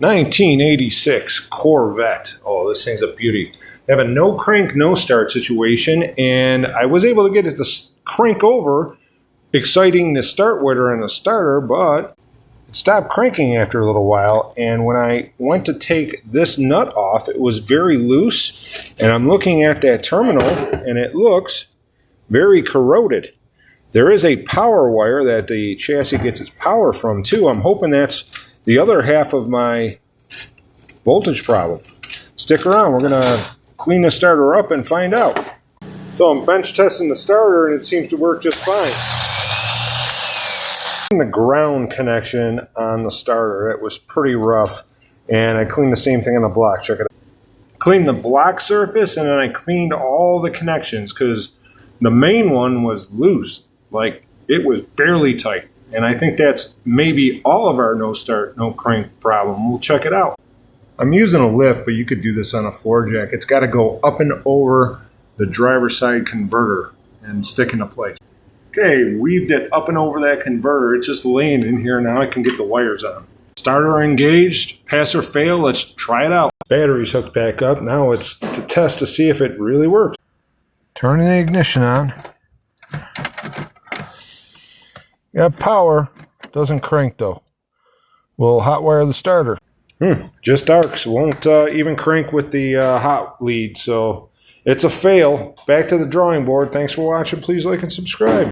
1986 Corvette. Oh, this thing's a beauty. I have a no crank, no start situation, and I was able to get it to crank over, exciting the start widder and the starter, but it stopped cranking after a little while. And when I went to take this nut off, it was very loose, and I'm looking at that terminal, and it looks very corroded. There is a power wire that the chassis gets its power from too. I'm hoping that's the other half of my voltage problem. Stick around, we're gonna clean the starter up and find out. So I'm bench testing the starter and it seems to work just fine. The ground connection on the starter, it was pretty rough, and I cleaned the same thing on the block. Check it out. Cleaned the block surface, and then I cleaned all the connections because the main one was loose. Like, it was barely tight. And I think that's maybe all of our no start, no crank problem. We'll check it out. I'm using a lift, but you could do this on a floor jack. It's got to go up and over the driver's side converter and stick into place. Okay, weaved it up and over that converter. It's just laying in here. Now I can get the wires on. Starter engaged, pass or fail. Let's try it out. Battery's hooked back up. Now it's to test to see if it really works. Turning the ignition on. Got power, doesn't crank though. We'll hot wire the starter. Just arcs, won't even crank with the hot lead, so it's a fail. Back to the drawing board. Thanks for watching. Please like and subscribe.